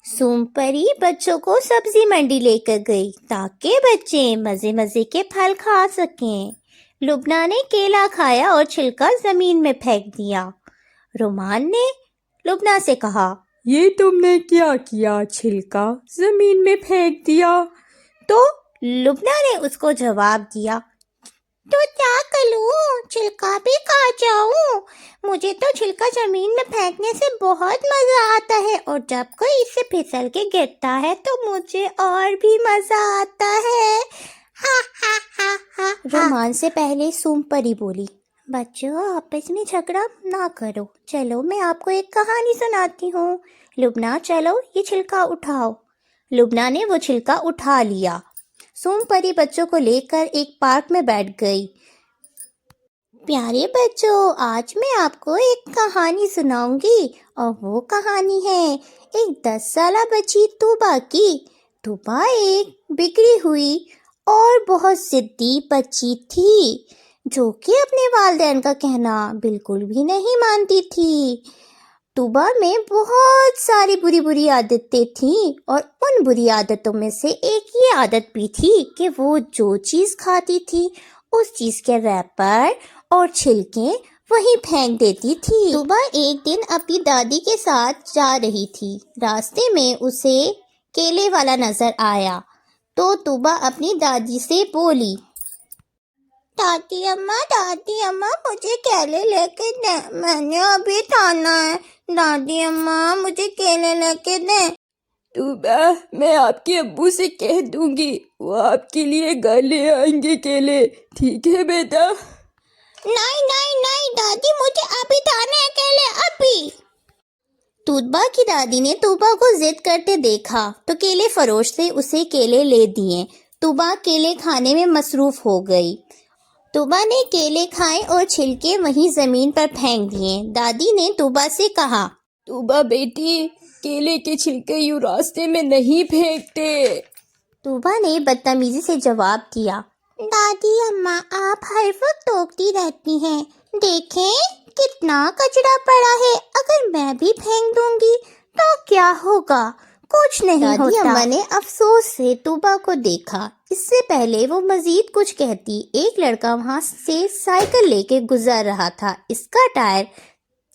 سوم پری بچوں کو سبزی منڈی لے کر گئی تاکہ بچے مزے مزے کے پھل کھا سکیں۔ لبنہ نے کیلا کھایا اور چھلکا زمین میں پھینک دیا۔ رومان نے لبنہ سے کہا، یہ تم نے کیا کیا؟ چھلکا زمین میں پھینک دیا؟ تو لبنہ نے اس کو جواب دیا، تو کیا کروں، چھلکا بھی کھا جاؤں؟ مجھے تو چھلکا زمین میں پھینکنے سے بہت مزہ آتا ہے، اور جب کوئی اس سے پھسل کے گرتا ہے تو مجھے اور بھی مزہ آتا ہے۔ ہا ہا ہا ہا۔ رومان سے پہلے سوم پری بولی، بچوں آپس میں جھگڑا نہ کرو، چلو میں آپ کو ایک کہانی سناتی ہوں۔ لبنہ چلو یہ چھلکا اٹھاؤ۔ لبنہ نے وہ چھلکا اٹھا لیا۔ سوم پری بچوں کو لے کر ایک پارک میں بیٹھ گئی۔ پیارے بچوں، آج میں آپ کو ایک کہانی سناؤں گی، اور وہ کہانی ہے ایک 10 سالہ بچی طوبیٰ کی۔ طوبیٰ ایک بگڑی ہوئی اور بہت ضدی بچی تھی، جو کہ اپنے والدین کا کہنا بالکل بھی نہیں مانتی تھی۔ طوبیٰ میں بہت ساری بری عادتیں تھیں، اور ان بری عادتوں میں سے ایک یہ عادت بھی تھی کہ وہ جو چیز کھاتی تھی اس چیز کے ریپر اور چھلکے وہیں پھینک دیتی تھی۔ طوبیٰ ایک دن اپنی دادی کے ساتھ جا رہی تھی۔ راستے میں اسے کیلے والا نظر آیا تو طوبیٰ اپنی دادی سے بولی، دادی اماں مجھے کیلے لے کے دیں، میں نے ابھی کھانا ہے۔ دادی اماں مجھے کیلے لے کے دیں۔ طوبیٰ، میں آپ کے ابو سے کہہ دوں گی، وہ آپ کے لیے گھر لے آئیں گے کیلے، ٹھیک ہے بیٹا؟ نہیں دادی، مجھے ابھی کھانا ہے کیلے، ابھی۔ طوبیٰ کی دادی نے طوبیٰ کو ضد کرتے دیکھا تو کیلے فروش سے اسے کیلے لے دیے۔ طوبیٰ کیلے کھانے میں مصروف ہو گئی۔ طوبیٰ نے کیلے کھائے اور چھلکے وہیں زمین پر پھینک دیے۔ دادی نے طوبیٰ سے کہا، طوبیٰ بیٹی، کیلے کے چھلکے یوں راستے میں نہیں پھینکتے۔ طوبیٰ نے بدتمیزی سے جواب دیا، دادی اماں آپ ہر وقت ٹوکتی رہتی ہیں، دیکھیں کتنا کچرا پڑا ہے، اگر میں بھی پھینک دوں گی تو کیا ہوگا؟ کچھ نہیں ہوتا۔ دادی اماں نے افسوس سے طوبیٰ کو دیکھا۔ اس سے پہلے وہ مزید کچھ کہتی، ایک لڑکا وہاں سے سائیکل لے کے گزر رہا تھا۔ اس کا ٹائر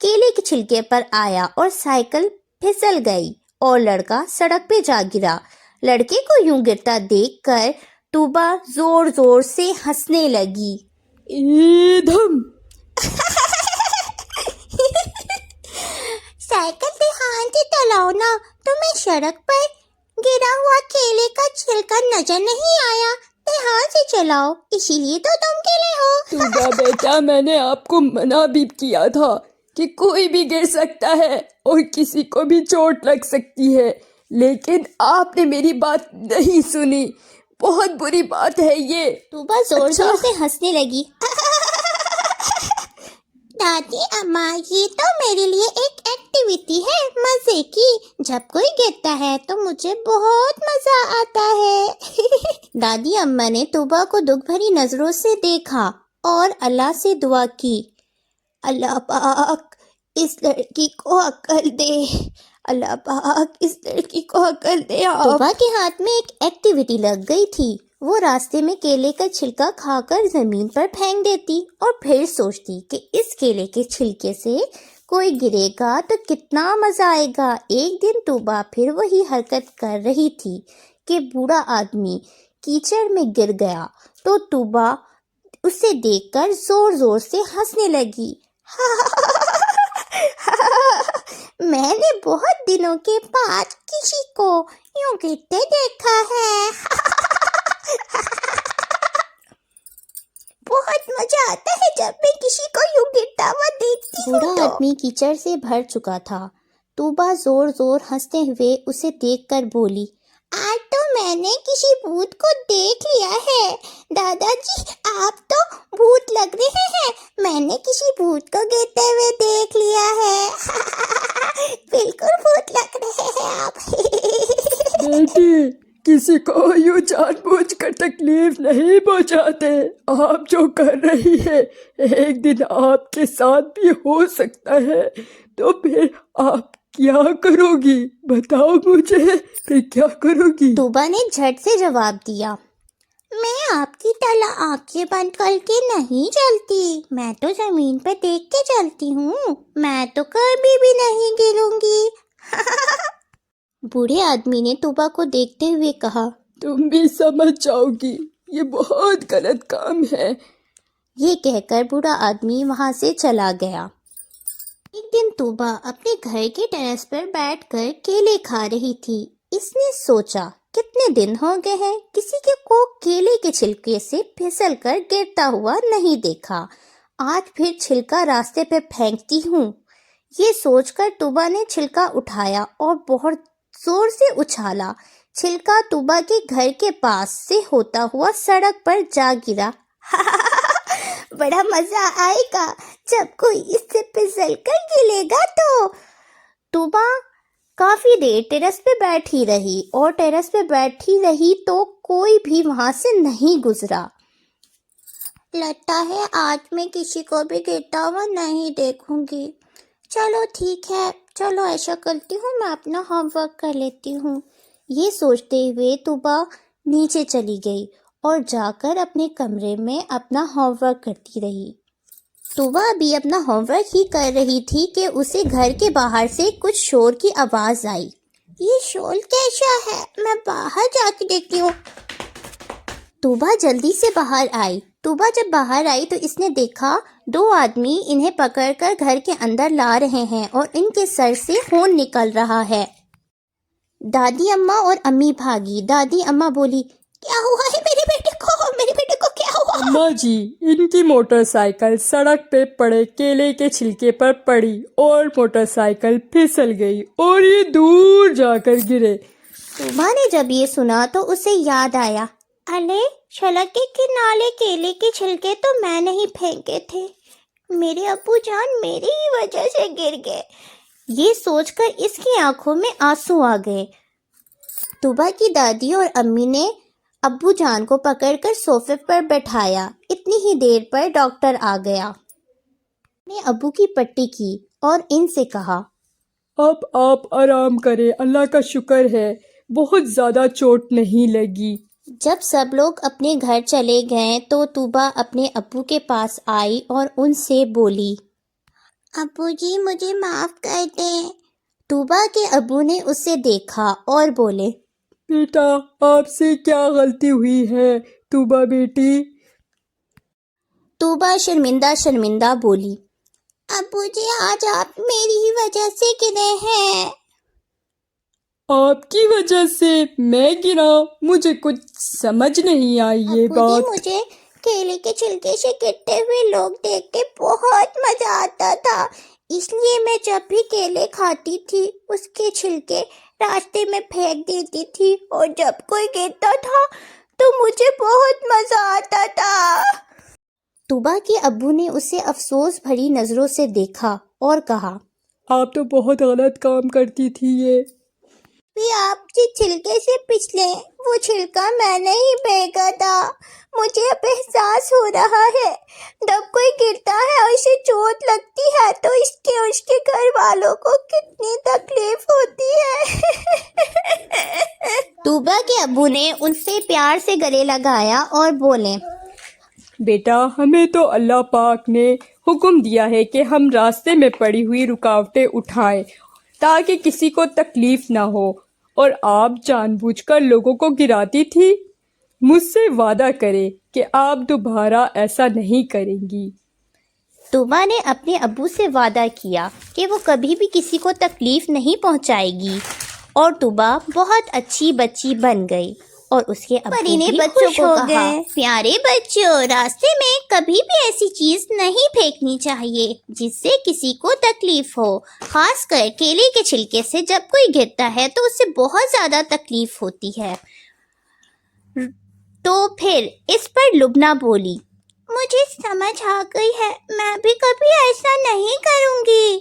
کیلے کے چھلکے پر آیا اور سائیکل پھسل گئی اور لڑکا سڑک پہ جا گرا۔ لڑکے کو یوں گرتا دیکھ کر طوبیٰ زور زور سے ہنسنے لگی۔ ایدھم سائیکل دھیان سے چلاؤ نا، تمہیں سڑک پر گرا ہوا کیلے کا چھلکا نظر نہیں آیا؟ دھیان سے چلاؤ، اسی لیے تو تم کیلے ہو۔ طوبیٰ بیٹا، میں نے آپ کو منع بھی کیا تھا کہ کوئی بھی گر سکتا ہے اور کسی کو بھی چوٹ لگ سکتی ہے، لیکن آپ نے میری بات نہیں سنی۔ بہت بری بات ہے یہ۔ طوبیٰ زور زور سے ہنسنے لگی۔ دادی اماں، یہ تو میرے لیے ایک ایکٹیویٹی ہے مزے کی، جب کوئی گرتا ہے تو مجھے بہت مزہ آتا ہے۔ دادی اماں نے طوبیٰ کو دکھ بھری نظروں سے دیکھا اور اللہ سے دعا کی، اللہ پاک اس لڑکی کو عقل دے، اللہ پاک اس لڑکی کو عقل دے۔ طوبیٰ کے ہاتھ میں ایک ایکٹیویٹی لگ گئی تھی۔ وہ راستے میں کیلے کا چھلکا کھا کر زمین پر پھینک دیتی اور پھر سوچتی کہ اس کیلے کے چھلکے سے کوئی گرے گا تو کتنا مزہ آئے گا۔ ایک دن طوبیٰ پھر وہی حرکت کر رہی تھی کہ بوڑھا آدمی کیچڑ میں گر گیا تو طوبیٰ اسے دیکھ کر زور زور سے ہنسنے لگی۔ میں نے بہت دنوں کے بعد کسی کو یوں گرتے دیکھا ہے۔ بہت مزہ آتا ہے جب میں کسی کو یوں گرتا ہوا دیکھتی ہوں۔ بوڑھا آدمی کیچڑ سے بھر چکا تھا۔ طوبیٰ زور زور ہنستے ہوئے اسے دیکھ کر بولی، آج تو میں نے کسی بھوت کو دیکھ لیا ہے۔ دادا جی، آپ تو بھوت لگ رہے ہیں، میں نے کسی بھوت کو گرتے ہوئے دیکھ لیا ہے۔ بالکل بھوت لگ رہے ہیں آپ۔ بیٹی، کسی کو یوں جان بوجھ کر تکلیف نہیں پہنچاتے۔ آپ جو کر رہی ہے ایک دن آپ کے ساتھ بھی ہو سکتا ہے، تو پھر آپ क्या करोगी बताओ मुझे कि क्या करोगी। तूबा ने झट से जवाब दिया, मैं आपकी तरह आंखें बंद करके नहीं चलती, मैं तो जमीन पर देख के चलती हूँ, मैं तो कभी भी नहीं गिरूंगी। बूढ़े आदमी ने तूबा को देखते हुए कहा, तुम भी समझ जाओगी, ये बहुत गलत काम है। ये कहकर बूढ़ा आदमी वहां से चला गया। एक दिन तूबा अपने घर के टेरेस पर बैठकर केले खा रही थी। इसने सोचा, कितने दिन हो गए हैं किसी को केले के छिलके से फिसल कर गिरता हुआ नहीं देखा। आज फिर छिलका रास्ते पे फेंकती हूँ। ये सोचकर तूबा ने छिलका उठाया और बहुत जोर से उछाला। छिलका तूबा के घर के पास से होता हुआ सड़क पर जा गिरा। बड़ा मजा आएगा जब कोई इससे फिसल कर गिरेगा तो। तूबा काफी देर टेरेस पे बैठी रही और टेरेस पे बैठी रही तो कोई भी वहां से नहीं गुजरा। लगता है आज मैं किसी को भी गिरता हुआ नहीं देखूंगी। चलो ठीक है, चलो ऐसा करती हूँ, मैं अपना होमवर्क कर लेती हूँ। ये सोचते हुए तूबा नीचे चली गई और जाकर अपने कमरे में अपना होमवर्क करती रही। तूबा अभी अपना होमवर्क ही कर रही थी कि उसे घर के बाहर से कुछ शोर की आवाज आई। ये शोर कैसा है, मैं बाहर जाके देखती हूँ। तूबा जल्दी से बाहर आई। तूबा जब बाहर आई तो इसने देखा दो आदमी इन्हें पकड़कर घर के अंदर ला रहे हैं और इनके सर से खून निकल रहा है। दादी अम्मा और अम्मी भागी। दादी अम्मा बोली, क्या हुआ है मेरे बेटे को क्या हुआ? अम्मा जी, इनकी मोटरसाइकिल सड़क पे पड़े केले के छिलके पर पड़ी और मोटरसाइकिल फिसल गई और ये दूर जाकर गिरे। तूबा ने जब ये सुना तो उसे याद आया, अरे सड़क के किनारे केले के छिलके तो मैंने ही फेंके थे, मेरे अब्बू जान मेरी ही वजह से गिर गए। ये सोचकर इसकी आंखों में आंसू आ गए। तूबा की दादी और अम्मी ने अब्बू जान को पकड़कर सोफे पर बैठाया। इतनी ही देर पर डॉक्टर आ गया। ने अब्बू की पट्टी की और इनसे कहा, अब आप आराम करें, अल्लाह का शुक्र है बहुत ज्यादा चोट नहीं लगी। जब सब लोग अपने घर चले गए तो तूबा अपने अब्बू के पास आई और उनसे बोली, अब्बू जी मुझे माफ कर दें। तूबा के अब्बू ने उसे देखा और बोले, बेटा आपसे क्या गलती हुई है तूबा बेटी? तूबा शर्मिंदा बोली, अब्बू जी आज आप मेरी ही वजह से गिरे हैं। आपकी वजह से मैं गिरा? मुझे कुछ समझ नहीं आई ये बात। मुझे केले के छिलके से गिरते हुए लोग देख के बहुत मजा आता था, इसलिए मैं जब भी केले खाती थी उसके छिलके रास्ते में फेंक देती थी और जब कोई गिरता था तो मुझे बहुत मजा आता था। तूबा के अब्बू ने उसे अफसोस भरी नजरों से देखा और कहा, आप तो बहुत गलत काम करती थी। ये भी आप जिस छिलके से पिछले वो छिलका मैंने ही फेंका था। मुझे अब एहसास हो रहा है जब कोई गिरता है और इसे चोट लगती है तो इसके उसके घर वालों को कितनी तकलीफ होती है। तूबा के अब्बू ने उनसे प्यार से गले लगाया और बोले, बेटा हमें तो अल्लाह पाक ने हुक्म दिया है कि हम रास्ते में पड़ी हुई रुकावटें उठाएं ताकि किसी को तकलीफ ना हो, और आप जानबूझकर लोगों को गिराती थी। मुझसे वादा करें कि आप दोबारा ऐसा नहीं करेंगी। तूबा ने अपने अब्बू से वादा किया कि वो कभी भी किसी को तकलीफ नहीं पहुंचाएगी और तूबा बहुत अच्छी बच्ची बन गई और उसके अब्बू भी बच्चों को कहा, प्यारे बच्चों, रास्ते में कभी भी ऐसी चीज नहीं फेंकनी चाहिए जिससे किसी को तकलीफ हो। खासकर केले के छिलके से जब कोई गिरता है तो उससे बहुत ज्यादा तकलीफ होती है। तो फिर इस पर लुबना बोली, मुझे समझ आ गई है, मैं भी कभी ऐसा नहीं करूंगी।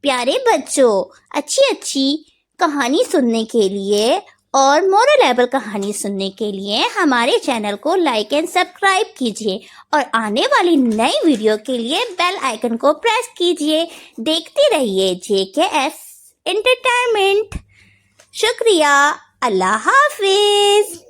प्यारे बच्चों, अच्छी कहानी सुनने के लिए और मोरलेबल कहानी सुनने के लिए हमारे चैनल को लाइक एंड सब्सक्राइब कीजिए और आने वाली नई वीडियो के लिए बेल आइकन को प्रेस कीजिए। देखते रहिए JKF। انٹرٹینمنٹ. شکریہ. اللہ حافظ.